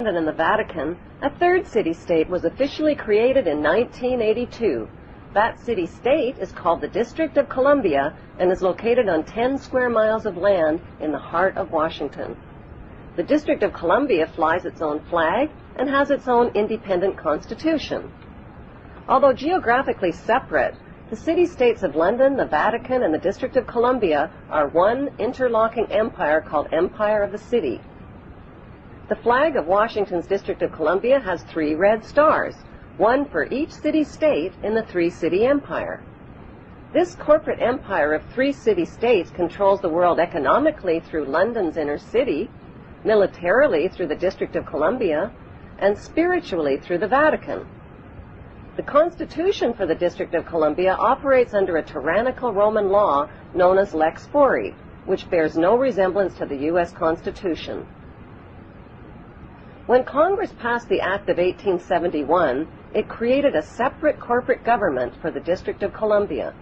And in the Vatican, a third city-state was officially created in 1982. That city-state is called the District of Columbia and is located on 10 square miles of land in the heart of Washington. The District of Columbia flies its own flag and has its own independent constitution. Although geographically separate, the city-states of London, the Vatican, and the District of Columbia are one interlocking empire called Empire of the City. The flag of Washington's District of Columbia has 3 red stars, one for each city-state in the 3-city empire. This corporate empire of 3 city-states controls the world economically through London's inner city, militarily through the District of Columbia, and spiritually through the Vatican. The Constitution for the District of Columbia operates under a tyrannical Roman law known as Lex Fori, which bears no resemblance to the U.S. Constitution. When Congress passed the Act of 1871, it created a separate corporate government for the District of Columbia.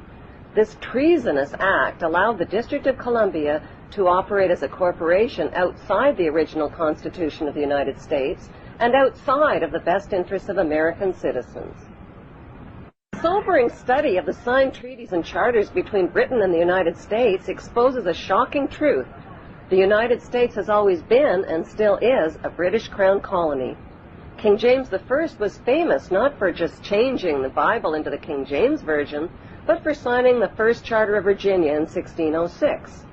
This treasonous act allowed the District of Columbia to operate as a corporation outside the original Constitution of the United States and outside of the best interests of American citizens. A sobering study of the signed treaties and charters between Britain and the United States exposes a shocking truth. The United States has always been, and still is, a British Crown colony. King James I was famous not for just changing the Bible into the King James Version, but for signing the first Charter of Virginia in 1606.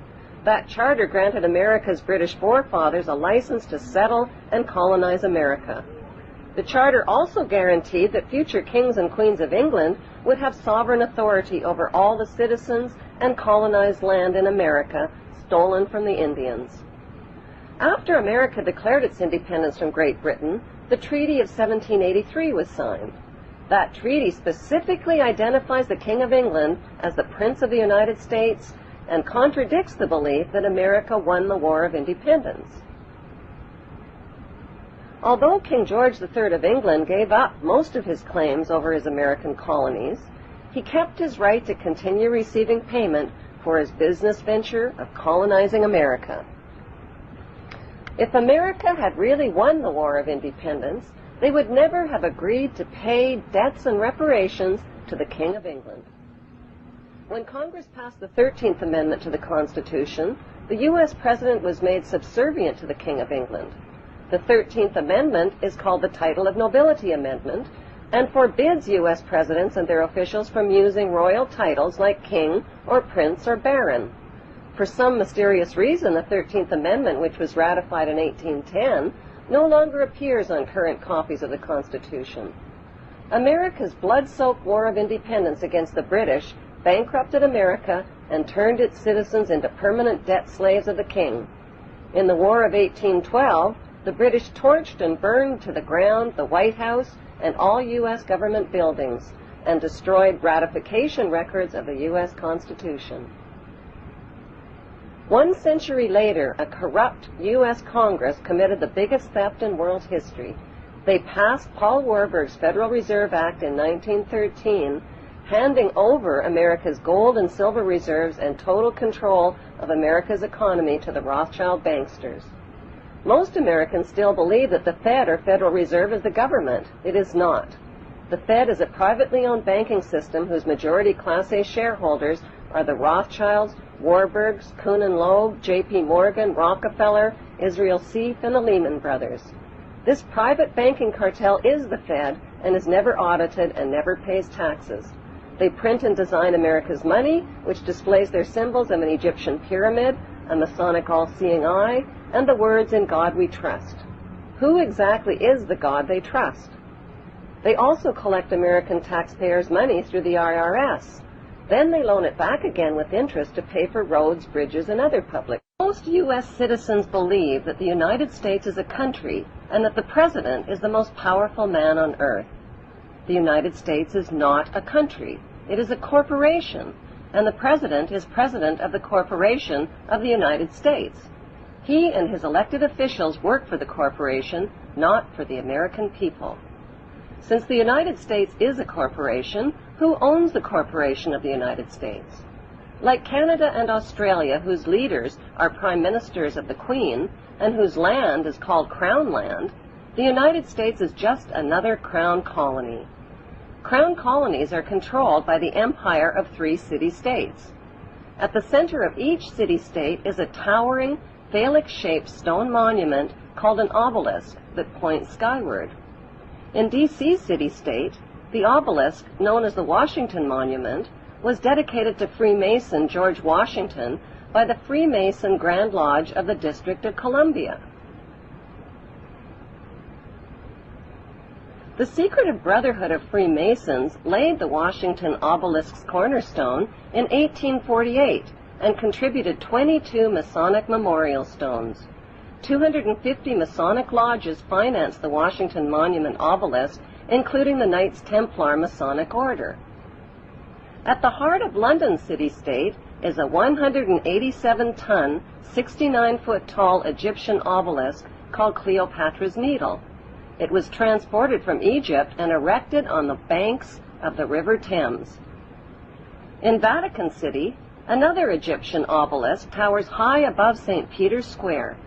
That charter granted America's British forefathers a license to settle and colonize America. The charter also guaranteed that future kings and queens of England would have sovereign authority over all the citizens and colonized land in America stolen from the Indians. After America declared its independence from Great Britain, the Treaty of 1783 was signed. That treaty specifically identifies the King of England as the Prince of the United States and contradicts the belief that America won the War of Independence. Although King George III of England gave up most of his claims over his American colonies, he kept his right to continue receiving payment for his business venture of colonizing America. If America had really won the War of Independence, they would never have agreed to pay debts and reparations to the King of England. When Congress passed the 13th Amendment to the Constitution, the U.S. President was made subservient to the King of England. The 13th Amendment is called the Title of Nobility Amendment and forbids U.S. presidents and their officials from using royal titles like king or prince or baron. For some mysterious reason, the 13th Amendment, which was ratified in 1810, no longer appears on current copies of the Constitution. America's blood-soaked War of Independence against the British bankrupted America and turned its citizens into permanent debt slaves of the king. In the War of 1812, the British torched and burned to the ground the White House and all U.S. government buildings, and destroyed ratification records of the U.S. Constitution. 1 century later, a corrupt U.S. Congress committed the biggest theft in world history. They passed Paul Warburg's Federal Reserve Act in 1913, handing over America's gold and silver reserves and total control of America's economy to the Rothschild banksters. Most Americans still believe that the Fed, or Federal Reserve, is the government. It is not. The Fed is a privately owned banking system whose majority Class A shareholders are the Rothschilds, Warburgs, Kuhn and Loeb, J.P. Morgan, Rockefeller, Israel Seif, and the Lehman Brothers. This private banking cartel is the Fed and is never audited and never pays taxes. They print and design America's money, which displays their symbols of an Egyptian pyramid, a Masonic all-seeing eye, and the words, "In God we trust." Who exactly is the God they trust? They also collect American taxpayers' money through the IRS. Then they loan it back again with interest to pay for roads, bridges, and other public. Most U.S. citizens believe that the United States is a country and that the President is the most powerful man on earth. The United States is not a country. It is a corporation, and the President is President of the Corporation of the United States. He and his elected officials work for the corporation, not for the American people. Since the United States is a corporation, who owns the corporation of the United States? Like Canada and Australia, whose leaders are prime ministers of the Queen, and whose land is called Crown Land, The United States is just another crown colony. Crown colonies are controlled by the empire of 3 city-states. At the center of each city-state is a towering, phallic-shaped stone monument called an obelisk that points skyward. In D.C. city-state, the obelisk, known as the Washington Monument, was dedicated to Freemason George Washington by the Freemason Grand Lodge of the District of Columbia. The Secretive Brotherhood of Freemasons laid the Washington obelisk's cornerstone in 1848 and contributed 22 Masonic memorial stones. 250 Masonic lodges financed the Washington Monument obelisk, including the Knights Templar Masonic Order. At the heart of London city-state is a 187-ton, 69-foot-tall Egyptian obelisk called Cleopatra's Needle. It was transported from Egypt and erected on the banks of the River Thames. In Vatican City, another Egyptian obelisk towers high above St. Peter's Square.